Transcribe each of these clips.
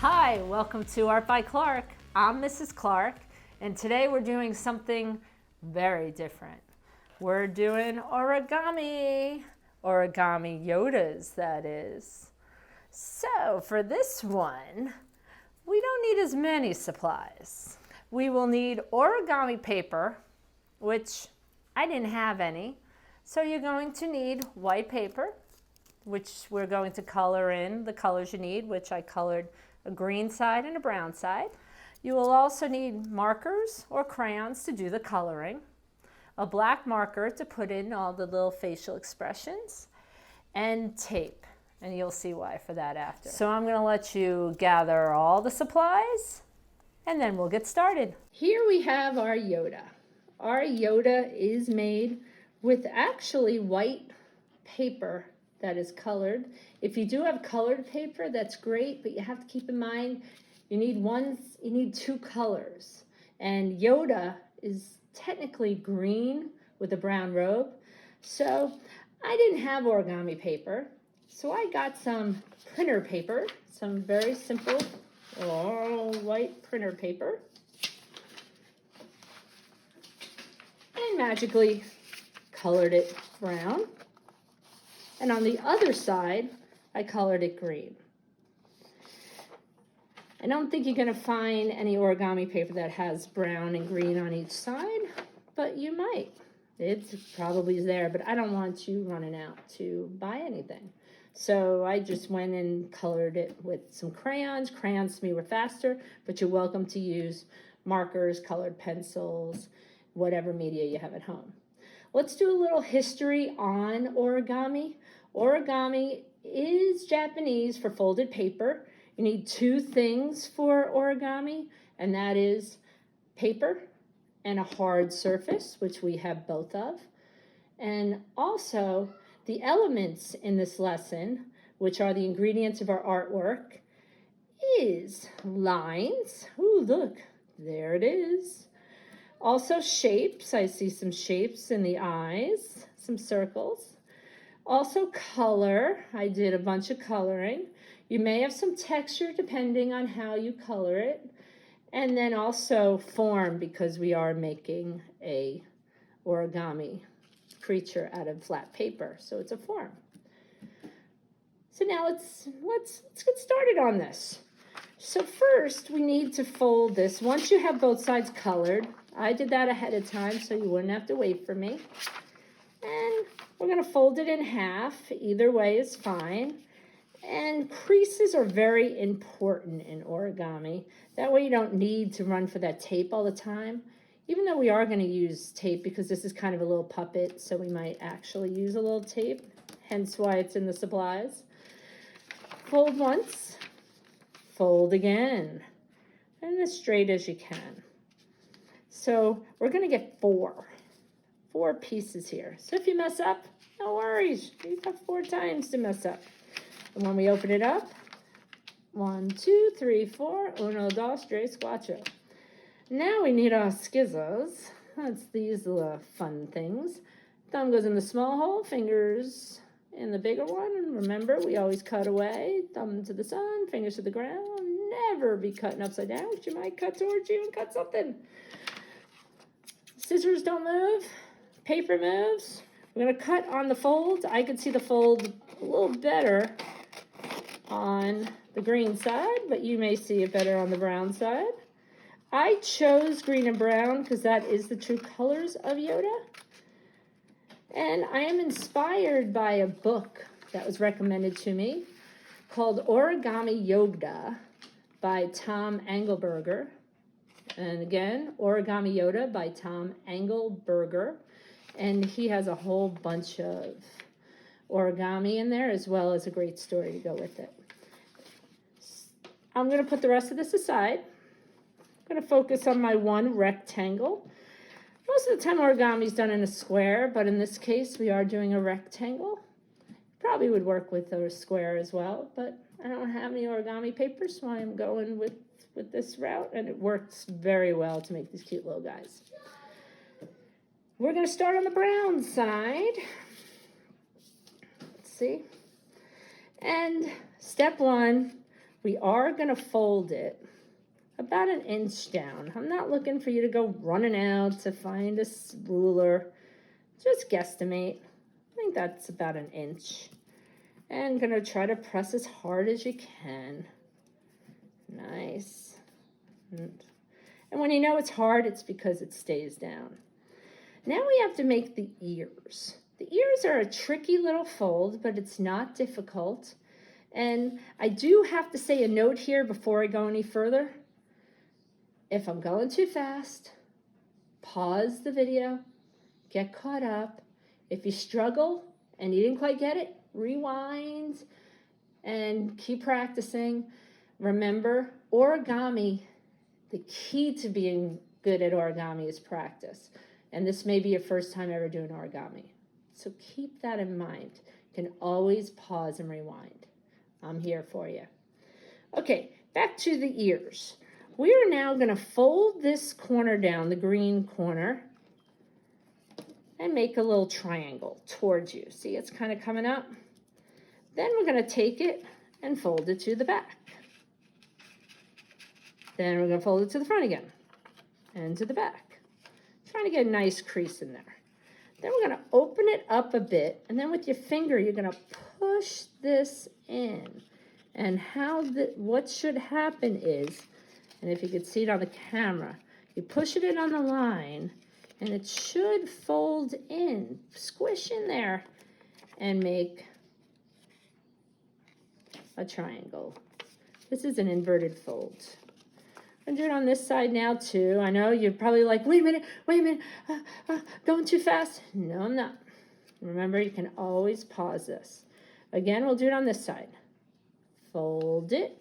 Hi, welcome to Art by Clark. I'm Mrs. Clark, and today we're doing something very different. We're doing origami Yodas, that is. So for this one, we don't need as many supplies. We will need origami paper, which I didn't have any. So you're going to need white paper, which we're going to color in the colors you need, which I colored a green side and a brown side. You will also need markers or crayons to do the coloring, a black marker to put in all the little facial expressions, and tape. And you'll see why for that after. So I'm going to let you gather all the supplies, and then we'll get started. Here we have our Yoda. Our Yoda is made with actually white paper that is colored. If you do have colored paper, that's great, but you have to keep in mind you need two colors. And Yoda is technically green with a brown robe. So I didn't have origami paper, so I got some printer paper, some very simple all white printer paper, and magically colored it brown. And on the other side, I colored it green. I don't think you're going to find any origami paper that has brown and green on each side, but you might. It's probably there, but I don't want you running out to buy anything. So I just went and colored it with some crayons. Crayons to me were faster, but you're welcome to use markers, colored pencils, whatever media you have at home. Let's do a little history on origami. Origami is Japanese for folded paper. You need two things for origami, and that is paper and a hard surface, which we have both of. And also the elements in this lesson, which are the ingredients of our artwork, is lines. Ooh, look, there it is. Also shapes. I see some shapes in the eyes, some circles. Also color. I did a bunch of coloring. You may have some texture depending on how you color it. And then also form, because we are making a origami creature out of flat paper. So it's a form. So now let's get started on this. So first we need to fold this. Once you have both sides colored, I did that ahead of time so you wouldn't have to wait for me. And we're going to fold it in half. Either way is fine. And creases are very important in origami. That way you don't need to run for that tape all the time. Even though we are going to use tape because this is kind of a little puppet, so we might actually use a little tape, hence why it's in the supplies. Fold once, fold again, and as straight as you can. So we're going to get four pieces here. So if you mess up, no worries. You've got 4 times to mess up. And when we open it up, 1, 2, 3, 4, uno, dos, tres, cuatro. Now we need our scissors. That's these little fun things. Thumb goes in the small hole, fingers in the bigger one. And remember, we always cut away. Thumb to the sun, fingers to the ground. Never be cutting upside down, which you might cut towards you and cut something. Scissors don't move. Paper moves. We're going to cut on the fold. I can see the fold a little better on the green side, but you may see it better on the brown side. I chose green and brown because that is the true colors of Yoda. And I am inspired by a book that was recommended to me called Origami Yoda by Tom Engelberger. And again, Origami Yoda by Tom Engelberger. And he has a whole bunch of origami in there, as well as a great story to go with it. I'm going to put the rest of this aside. I'm going to focus on my one rectangle. Most of the time origami is done in a square, but in this case we are doing a rectangle. Probably would work with a square as well, but I don't have any origami paper, so I'm going with this route, and it works very well to make these cute little guys. We're going to start on the brown side. Let's see. And step 1, We are going to fold it about 1 inch down. I'm not looking for you to go running out to find a ruler. Just guesstimate. I think that's about 1 inch. And going to try to press as hard as you can. Nice. And when you know it's hard, it's because it stays down. Now we have to make the ears. The ears are a tricky little fold, but it's not difficult. And I do have to say a note here before I go any further. If I'm going too fast, pause the video, get caught up. If you struggle and you didn't quite get it, rewind and keep practicing. Remember, origami, the key to being good at origami is practice. And this may be your first time ever doing origami. So keep that in mind. You can always pause and rewind. I'm here for you. Okay, back to the ears. We are now going to fold this corner down, the green corner, and make a little triangle towards you. See, it's kind of coming up. Then we're going to take it and fold it to the back. Then we're going to fold it to the front again and to the back. Trying to get a nice crease in there. Then we're going to open it up a bit, and then with your finger, you're going to push this in. And what should happen is, and if you could see it on the camera, you push it in on the line, and it should fold in, squish in there, and make a triangle. This is an inverted fold. I'm doing it on this side now too. I know you're probably like, wait a minute, going too fast. No, I'm not. Remember, you can always pause this. Again, we'll do it on this side. Fold it.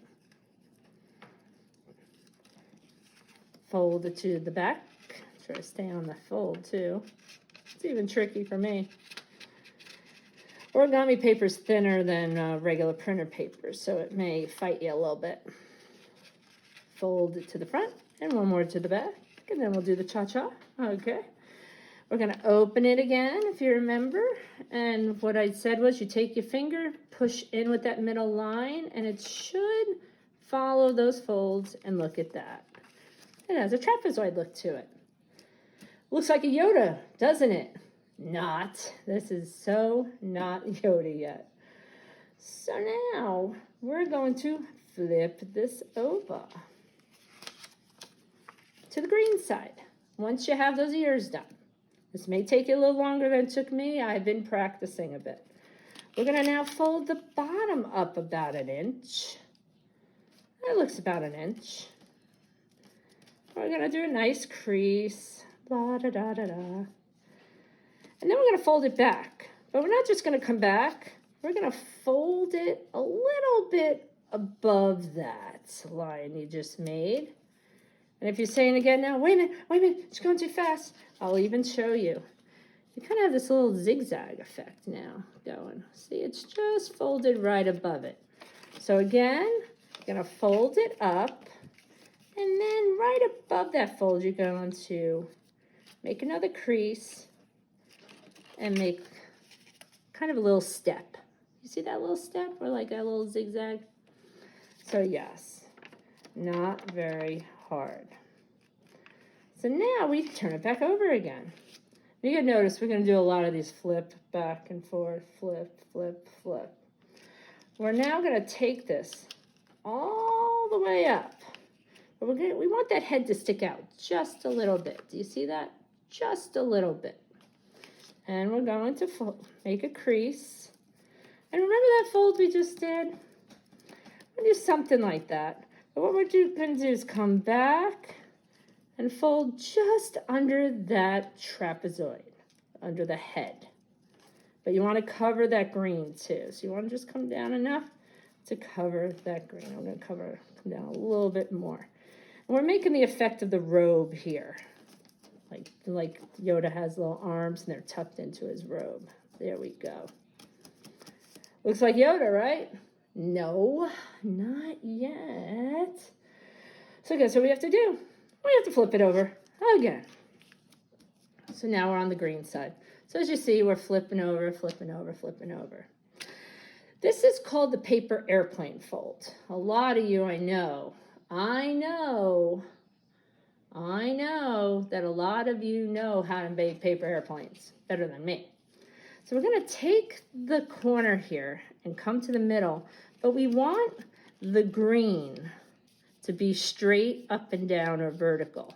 Fold it to the back. Try to stay on the fold too. It's even tricky for me. Origami paper is thinner than regular printer paper, so it may fight you a little bit. Fold it to the front and one more to the back, and then we'll do the cha-cha. Okay. We're going to open it again, if you remember. And what I said was you take your finger, push in with that middle line, and it should follow those folds, and look at that. It has a trapezoid look to it. Looks like a Yoda, doesn't it? Not. This is so not Yoda yet. So now we're going to flip this over to the green side. Once you have those ears done. This may take you a little longer than it took me. I've been practicing a bit. We're going to now fold the bottom up about 1 inch. That looks about 1 inch. We're going to do a nice crease. La da da da da. And then we're going to fold it back. But we're not just going to come back. We're going to fold it a little bit above that line you just made. And if you're saying again now, wait a minute, it's going too fast. I'll even show you. You kind of have this little zigzag effect now going. See, it's just folded right above it. So again, you're going to fold it up. And then right above that fold, you're going to make another crease and make kind of a little step. You see that little step or like that little zigzag? So yes, not very hard. So now we turn it back over again. You can notice we're going to do a lot of these flip back and forth, flip, flip, flip. We're now going to take this all the way up. But we want that head to stick out just a little bit. Do you see that? Just a little bit. And we're going to make a crease. And remember that fold we just did? We'll do something like that. But what we're going to do is come back and fold just under that trapezoid, under the head. But you want to cover that green too. So you want to just come down enough to cover that green. I'm going to come down a little bit more. And we're making the effect of the robe here. Like Yoda has little arms and they're tucked into his robe. There we go. Looks like Yoda, right? No, not yet. So guess what we have to do? We have to flip it over again. So now we're on the green side. So as you see, we're flipping over, flipping over, flipping over. This is called the paper airplane fold. A lot of you, I know that a lot of you know how to make paper airplanes better than me. So we're going to take the corner here and come to the middle, but we want the green to be straight up and down or vertical,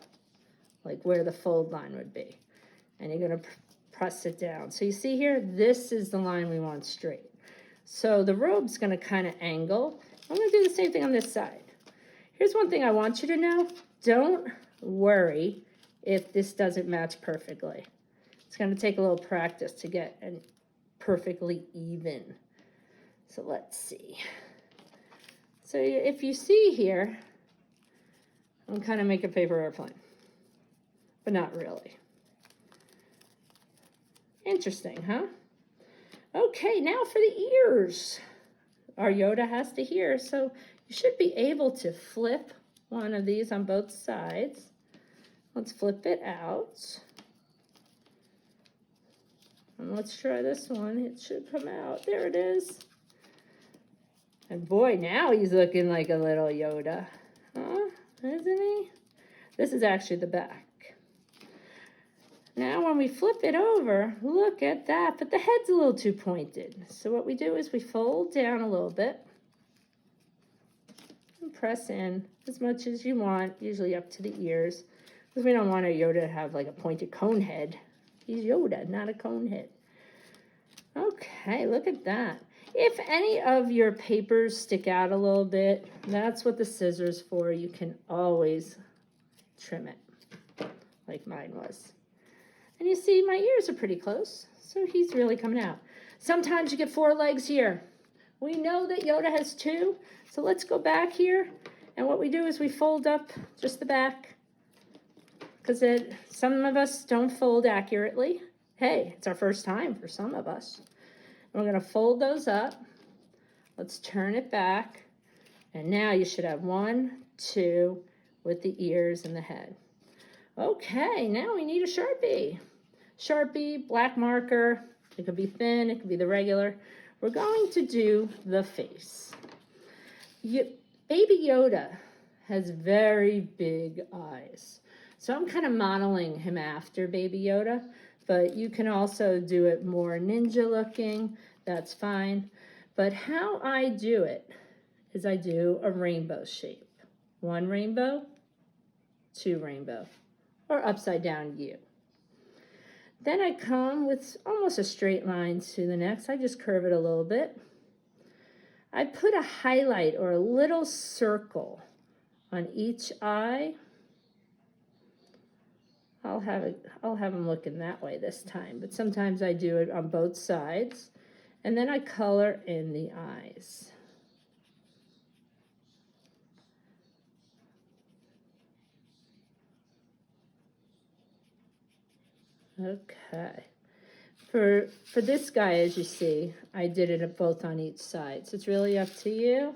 like where the fold line would be. And you're going to press it down. So you see here, this is the line we want straight. So the robe's going to kind of angle. I'm going to do the same thing on this side. Here's one thing I want you to know. Don't worry if this doesn't match perfectly. It's going to take a little practice to get it perfectly even. So let's see. So if you see here, I'm kind of making a paper airplane, but not really. Interesting, huh? Okay, now for the ears. Our Yoda has to hear, so you should be able to flip one of these on both sides. Let's flip it out. And let's try this one. It should come out. There it is. And boy, now he's looking like a little Yoda. Huh? Isn't he? This is actually the back. Now when we flip it over, look at that, but the head's a little too pointed. So what we do is we fold down a little bit and press in as much as you want, usually up to the ears, because we don't want our Yoda to have like a pointed cone head. He's Yoda, not a cone head. Okay, look at that. If any of your papers stick out a little bit, that's what the scissors for. You can always trim it, like mine was. And you see my ears are pretty close, so he's really coming out. Sometimes you get 4 legs here. We know that Yoda has 2, so let's go back here. And what we do is we fold up just the back, because some of us don't fold accurately. Hey, it's our first time for some of us. And we're going to fold those up. Let's turn it back. And now you should have 1, 2 with the ears and the head. Okay, now we need a Sharpie. Sharpie, black marker. It could be thin, it could be the regular. We're going to do the face. Baby Yoda has very big eyes. So I'm kind of modeling him after Baby Yoda, but you can also do it more ninja looking. That's fine. But how I do it is I do a rainbow shape. 1 rainbow, 2 rainbow, or upside down U. Then I come with almost a straight line to the next. I just curve it a little bit. I put a highlight or a little circle on each eye. I'll have them looking that way this time, but sometimes I do it on both sides. And then I color in the eyes. Okay. For this guy, as you see, I did it both on each side. So it's really up to you.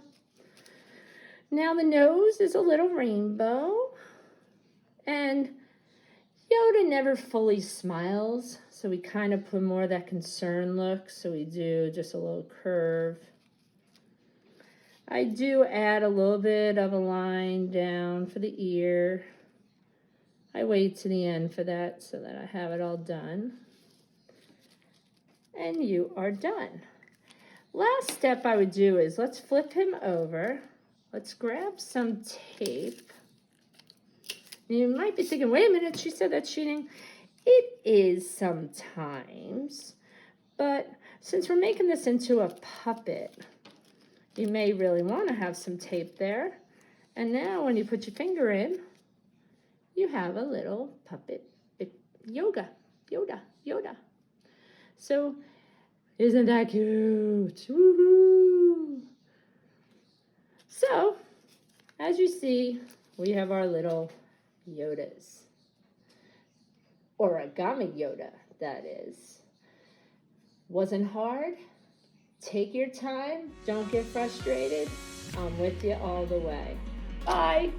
Now the nose is a little rainbow. And Yoda never fully smiles. So we kind of put more of that concern look. So we do just a little curve. I do add a little bit of a line down for the ear. I wait to the end for that so that I have it all done. And you are done. Last step I would do is let's flip him over. Let's grab some tape. You might be thinking, wait a minute, she said that's cheating. It is sometimes, but since we're making this into a puppet, you may really want to have some tape there. And now when you put your finger in, you have a little puppet Yoda. So, isn't that cute? Woohoo! So, as you see, we have our little Yodas. Origami Yoda, that is. Wasn't hard? Take your time. Don't get frustrated. I'm with you all the way. Bye.